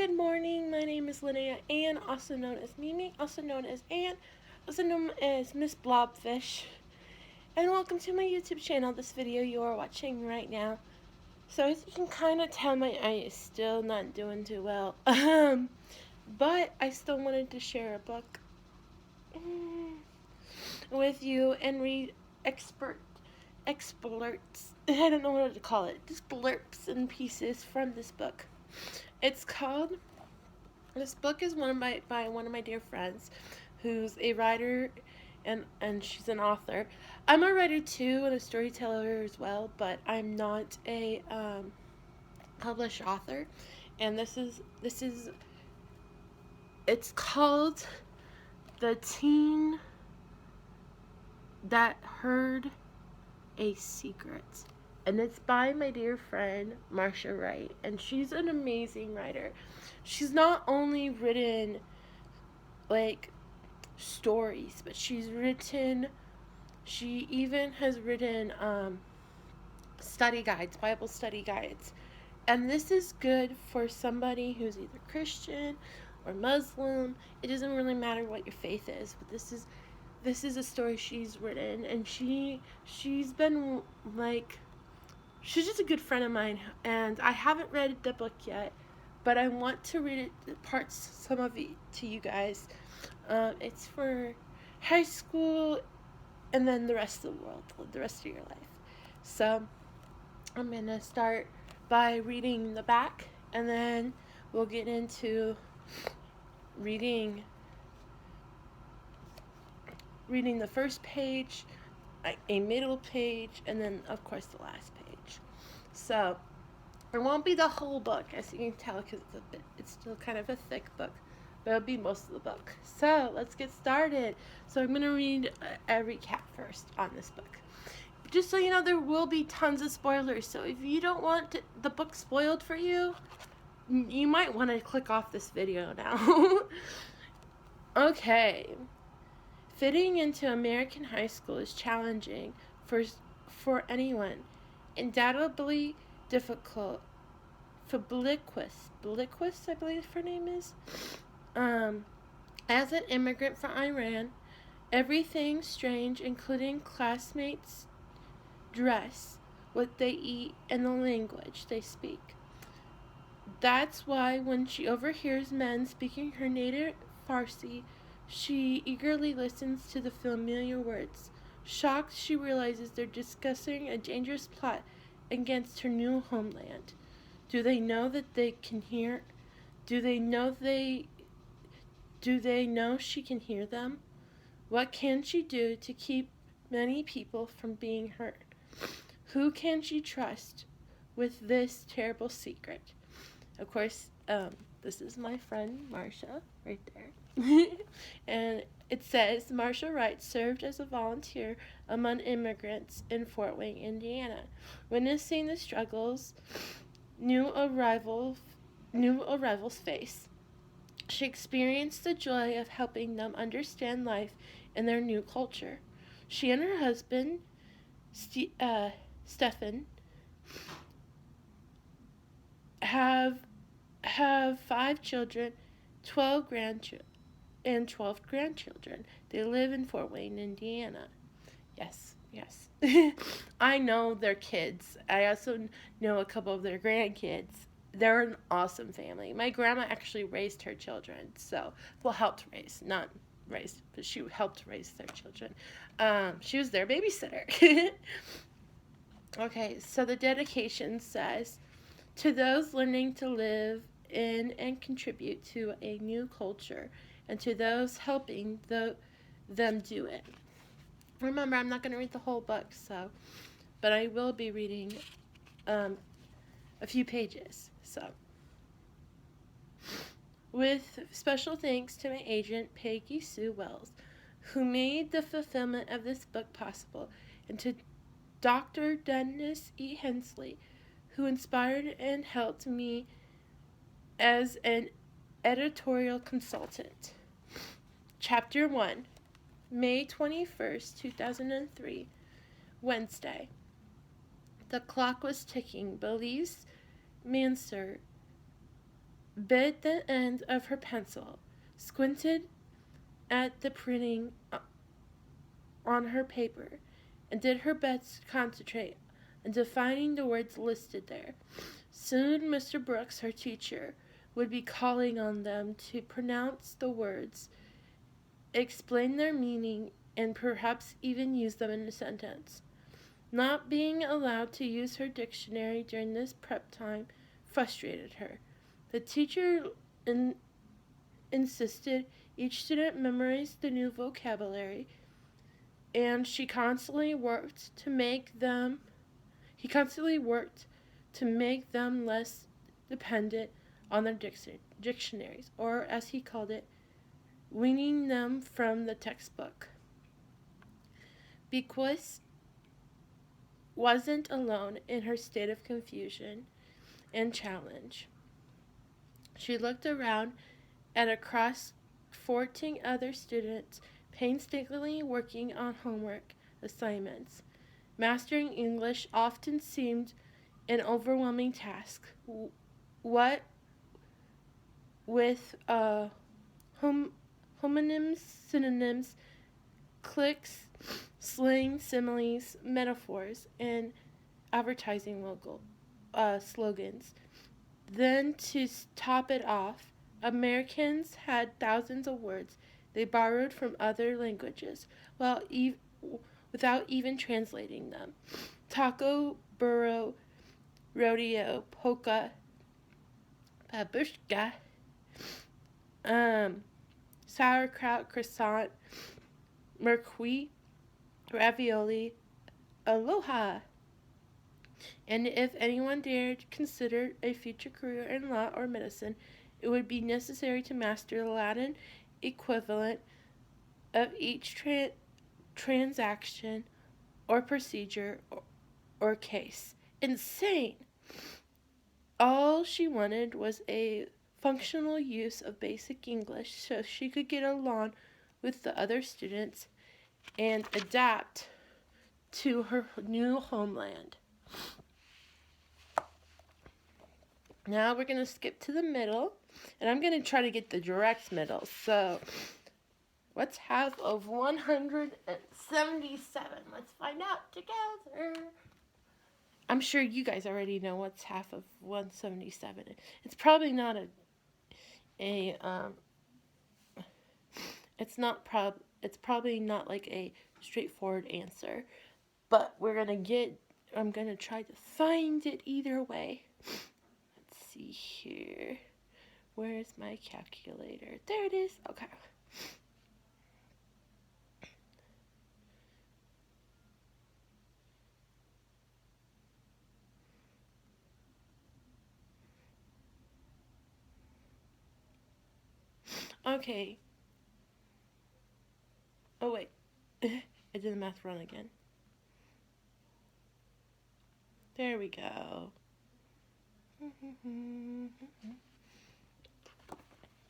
Good morning. My name is Linnea Ann, also known as Mimi, also known as Ann, also known as Miss Blobfish. And welcome to my YouTube channel. This video you are watching right now. So as you can kind of tell, my eye is still not doing too well. But I still wanted to share a book with you and read experts. I don't know what to call it. Just blurps and pieces from this book. This book is by one of my dear friends, who's a writer, and she's an author. I'm a writer too and a storyteller as well, but I'm not a published author. And it's called The Teen That Heard a Secret. And it's by my dear friend Marsha Wright, and she's an amazing writer. She's not only written like stories, but she even has written study guides, Bible study guides. And this is good for somebody who's either Christian or Muslim. It doesn't really matter what your faith is, but this is a story she's written, and she's been like, she's just a good friend of mine, and I haven't read the book yet, but I want to read some of it to you guys. It's for high school and then the rest of the world, the rest of your life. So I'm going to start by reading the back, and then we'll get into reading the first page, a middle page, and then of course the last page. So it won't be the whole book, as you can tell, because it's still kind of a thick book, but it'll be most of the book. So let's get started. So I'm going to read a recap first on this book. Just so you know, there will be tons of spoilers, so if you don't want the book spoiled for you, you might want to click off this video now. Okay. Fitting into American high school is challenging for anyone. Undoubtedly difficult. For Bliquist, I believe her name is. As an immigrant from Iran, everything strange, including classmates' dress, what they eat, and the language they speak. That's why when she overhears men speaking her native Farsi, she eagerly listens to the familiar words. Shocked, she realizes they're discussing a dangerous plot against her new homeland. Do they know that they can hear? Do they know she can hear them? What can she do to keep many people from being hurt? Who can she trust with this terrible secret? Of course, this is my friend Marsha right there. And it says, Marsha Wright served as a volunteer among immigrants in Fort Wayne, Indiana. Witnessing the struggles new arrivals face, she experienced the joy of helping them understand life in their new culture. She and her husband, Stephen, have 5 children, 12 grandchildren. They live in Fort Wayne, Indiana. Yes. I know their kids. I also know a couple of their grandkids. They're an awesome family. My grandma actually raised her children, helped raise, not raised, but she helped raise their children. She was their babysitter. Okay, so the dedication says, to those learning to live in and contribute to a new culture, and to those helping them do it. Remember, I'm not going to read the whole book, but I will be reading a few pages. So, with special thanks to my agent, Peggy Sue Wells, who made the fulfillment of this book possible, and to Dr. Dennis E. Hensley, who inspired and helped me as an editorial consultant. Chapter 1, May 21st, 2003, Wednesday. The clock was ticking. Belize Mansur bit the end of her pencil, squinted at the printing on her paper, and did her best to concentrate on defining the words listed there. Soon Mr. Brooks, her teacher, would be calling on them to pronounce the words, explain their meaning, and perhaps even use them in a sentence. Not being allowed to use her dictionary during this prep time frustrated her. The teacher insisted each student memorize the new vocabulary, and he constantly worked to make them less dependent on their dictionaries, or as he called it, weaning them from the textbook. Bequist wasn't alone in her state of confusion and challenge. She looked around at across 14 other students painstakingly working on homework assignments. Mastering English often seemed an overwhelming task. What with homonyms, synonyms, clicks, slang, similes, metaphors, and advertising slogans. Then, to top it off, Americans had thousands of words they borrowed from other languages without even translating them. Taco, burro, rodeo, polka, babushka, sauerkraut, croissant, mercury, ravioli, aloha. And if anyone dared consider a future career in law or medicine, it would be necessary to master the Latin equivalent of each transaction or procedure or case. Insane! All she wanted was a functional use of basic English so she could get along with the other students and adapt to her new homeland. Now we're going to skip to the middle, and I'm going to try to get the direct middle. So, what's half of 177? Let's find out together. I'm sure you guys already know what's half of 177. It's probably not it's probably not like a straightforward answer, but I'm going to try to find it either way. Let's see here. Where's my calculator? There it is. Okay. Okay. Oh, wait. I did the math wrong again. There we go.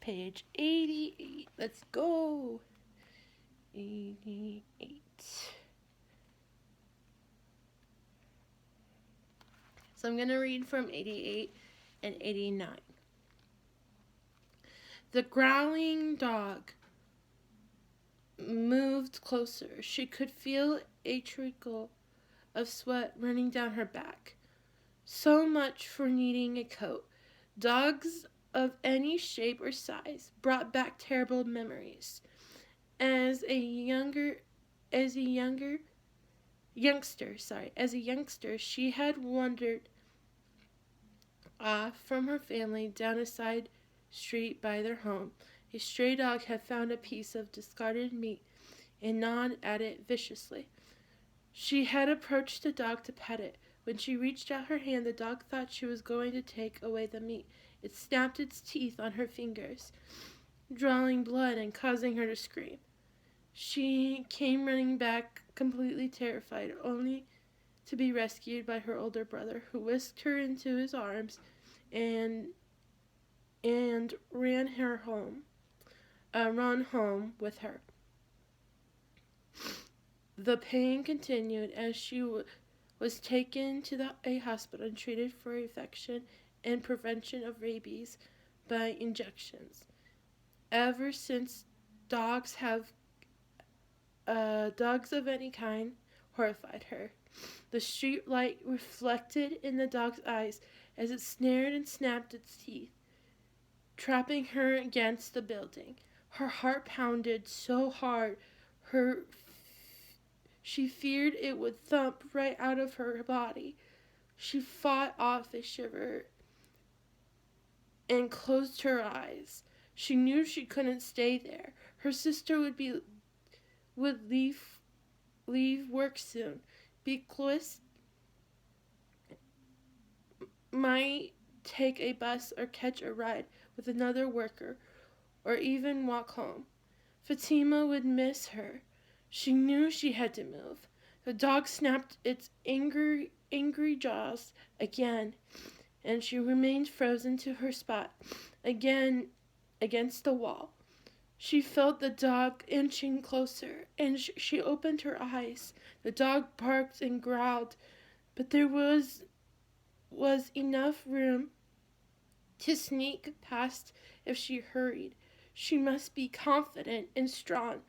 Page 88. Let's go. 88. So I'm going to read from 88 and 89. The growling dog moved closer. She could feel a trickle of sweat running down her back. So much for needing a coat. Dogs of any shape or size brought back terrible memories. As a youngster, she had wandered off from her family down a side street by their home. A stray dog had found a piece of discarded meat and gnawed at it viciously. She had approached the dog to pet it. When she reached out her hand, the dog thought she was going to take away the meat. It snapped its teeth on her fingers, drawing blood and causing her to scream. She came running back, completely terrified, only to be rescued by her older brother, who whisked her into his arms and ran home with her. The pain continued as she was taken to a hospital and treated for infection and prevention of rabies by injections. Ever since, dogs have dogs of any kind horrified her. The street light reflected in the dog's eyes as it snared and snapped its teeth, trapping her against the building. Her heart pounded so hard she feared it would thump right out of her body. She fought off a shiver and closed her eyes. She knew she couldn't stay there. Her sister would leave work soon. Bequist might take a bus or catch a ride with another worker, or even walk home. Fatima would miss her. She knew she had to move. The dog snapped its angry jaws again, and she remained frozen to her spot, again against the wall. She felt the dog inching closer, and she opened her eyes. The dog barked and growled, but there was enough room to sneak past if she hurried. She must be confident and strong.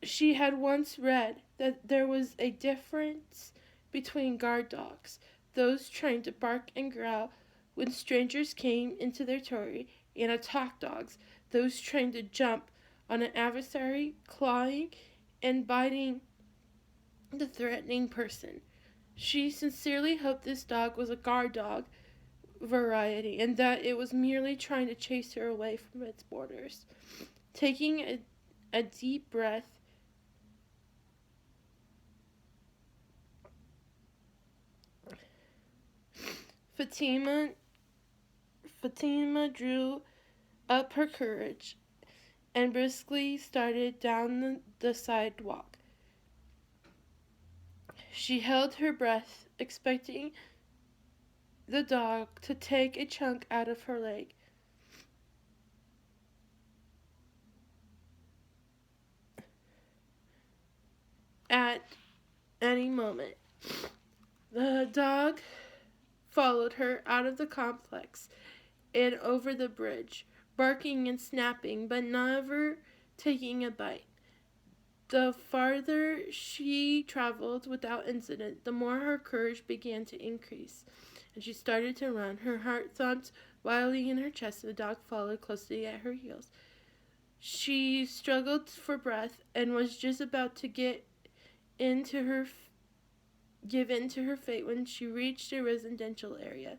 She had once read that there was a difference between guard dogs, those trained to bark and growl when strangers came into their territory, and attack dogs, those trained to jump on an adversary, clawing and biting the threatening person. She sincerely hoped this dog was a guard dog variety, and that it was merely trying to chase her away from its borders. Taking a deep breath, Fatima drew up her courage and briskly started down the sidewalk. She held her breath, expecting the dog to take a chunk out of her leg. At any moment, the dog followed her out of the complex and over the bridge, barking and snapping, but never taking a bite. The farther she traveled without incident, the more her courage began to increase, and she started to run. Her heart thumped wildly in her chest, and the dog followed closely at her heels. She struggled for breath and was just about to give in to her fate when she reached a residential area,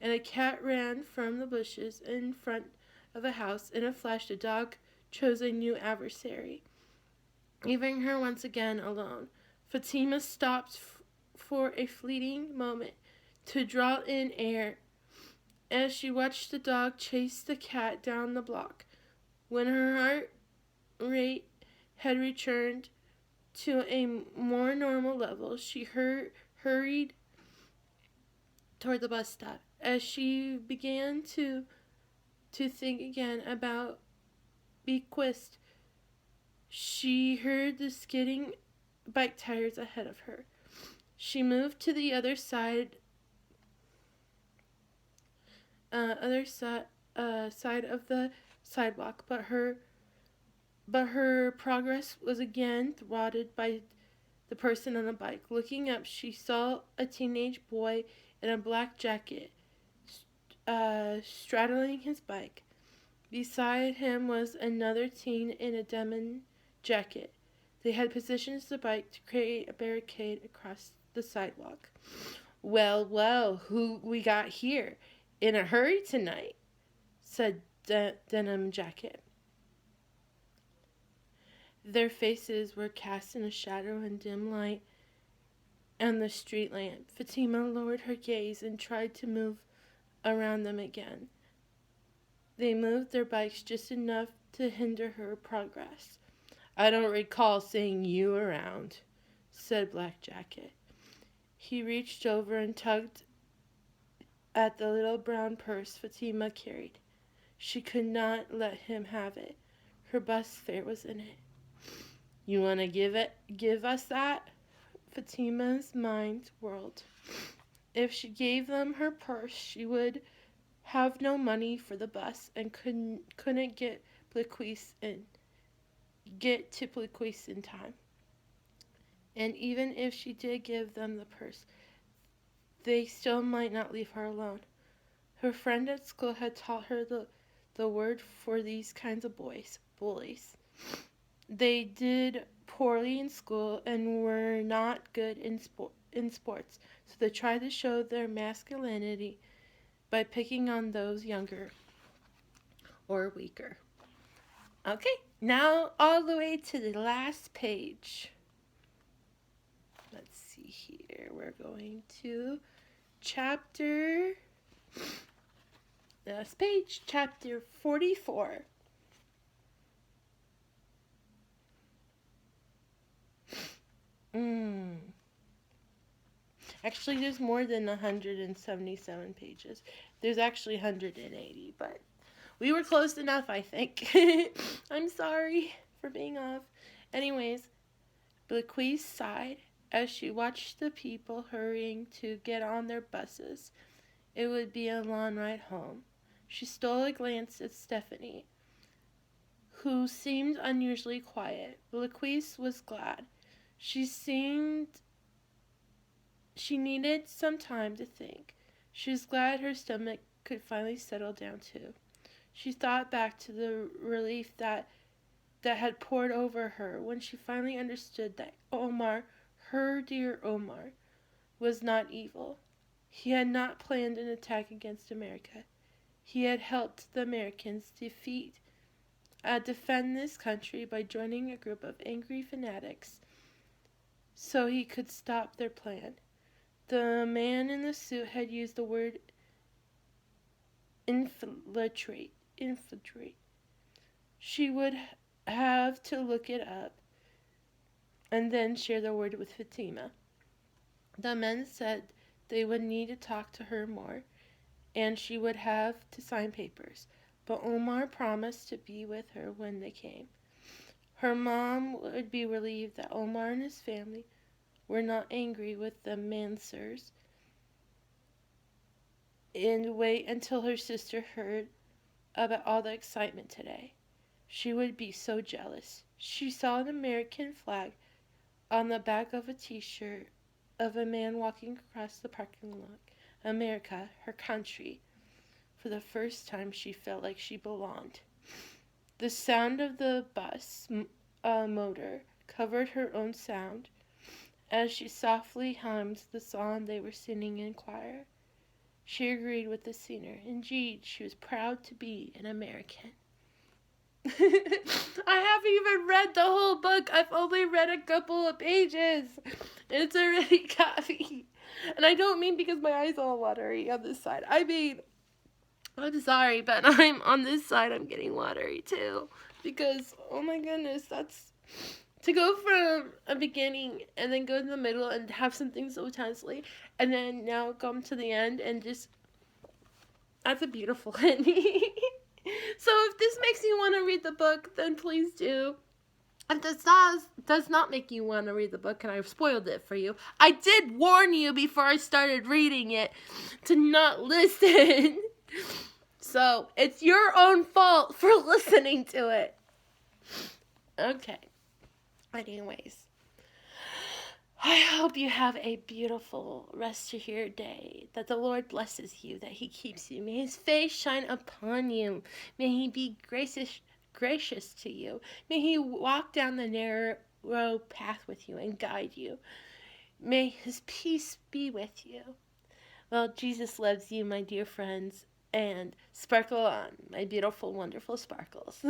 and a cat ran from the bushes in front of a house. In a flash, the dog chose a new adversary, leaving her once again alone. Fatima stopped for a fleeting moment to draw in air as she watched the dog chase the cat down the block. When her heart rate had returned to a more normal level, she hurried toward the bus stop. As she began to think again about Bequist, she heard the skidding bike tires ahead of her. She moved to the other side of the sidewalk, but her progress was again thwarted by the person on the bike. Looking up, she saw a teenage boy in a black jacket straddling his bike. Beside him was another teen in a denim jacket. They had positioned the bike to create a barricade across the sidewalk. Well, who we got here? In a hurry tonight, said Denim Jacket. Their faces were cast in a shadow and dim light and the street lamp. Fatima lowered her gaze and tried to move around them again. They moved their bikes just enough to hinder her progress. I don't recall seeing you around, said Black Jacket. He reached over and tugged at the little brown purse Fatima carried. She could not let him have it. Her bus fare was in it. You want to give us that? Fatima's mind whirled. If she gave them her purse, she would have no money for the bus and couldn't get to Blequeese in time. And even if she did give them the purse, they still might not leave her alone. Her friend at school had taught her the word for these kinds of boys, bullies. They did poorly in school and were not good in sports, so they tried to show their masculinity by picking on those younger or weaker. Okay, now all the way to the last page. Let's see here. We're going to chapter 44. Actually, there's more than 177 pages. There's actually 180, but we were close enough, I think. I'm sorry for being off. Anyways, Blequeese sighed as she watched the people hurrying to get on their buses. It would be a long ride home. She stole a glance at Stephanie, who seemed unusually quiet. Blequeese was glad. She needed some time to think. She was glad her stomach could finally settle down too. She thought back to the relief that had poured over her when she finally understood that Omar, her dear Omar, was not evil. He had not planned an attack against America. He had helped the Americans defend this country by joining a group of angry fanatics so he could stop their plan. The man in the suit had used the word infiltrate. She would have to look it up and then share the word with Fatima. The men said they would need to talk to her more, and she would have to sign papers, but Omar promised to be with her when they came. Her mom would be relieved that Omar and his family were not angry with the Mansurs, and wait until her sister heard about all the excitement today. She would be so jealous. She saw an American flag on the back of a t-shirt of a man walking across the parking lot. America, her country. For the first time, she felt like she belonged. The sound of the bus motor covered her own sound as she softly hummed the song they were singing in choir. She agreed with the singer. Indeed, she was proud to be an American. I haven't even read the whole book. I've only read a couple of pages. It's already got me. And I don't mean because my eyes are all watery on this side. I mean, I'm sorry, but I'm on this side, I'm getting watery too. Because, oh my goodness, that's... To go from a beginning and then go to the middle and have something so intensely, and then now come to the end and just... That's a beautiful ending. So if this makes you want to read the book, then please do. If this does not make you want to read the book, and I've spoiled it for you, I did warn you before I started reading it to not listen. So it's your own fault for listening to it. Okay. Anyways, I hope you have a beautiful rest of your day, that the Lord blesses you, that he keeps you. May his face shine upon you. May he be gracious to you. May he walk down the narrow path with you and guide you. May his peace be with you. Well, Jesus loves you, my dear friends, and sparkle on, my beautiful, wonderful sparkles.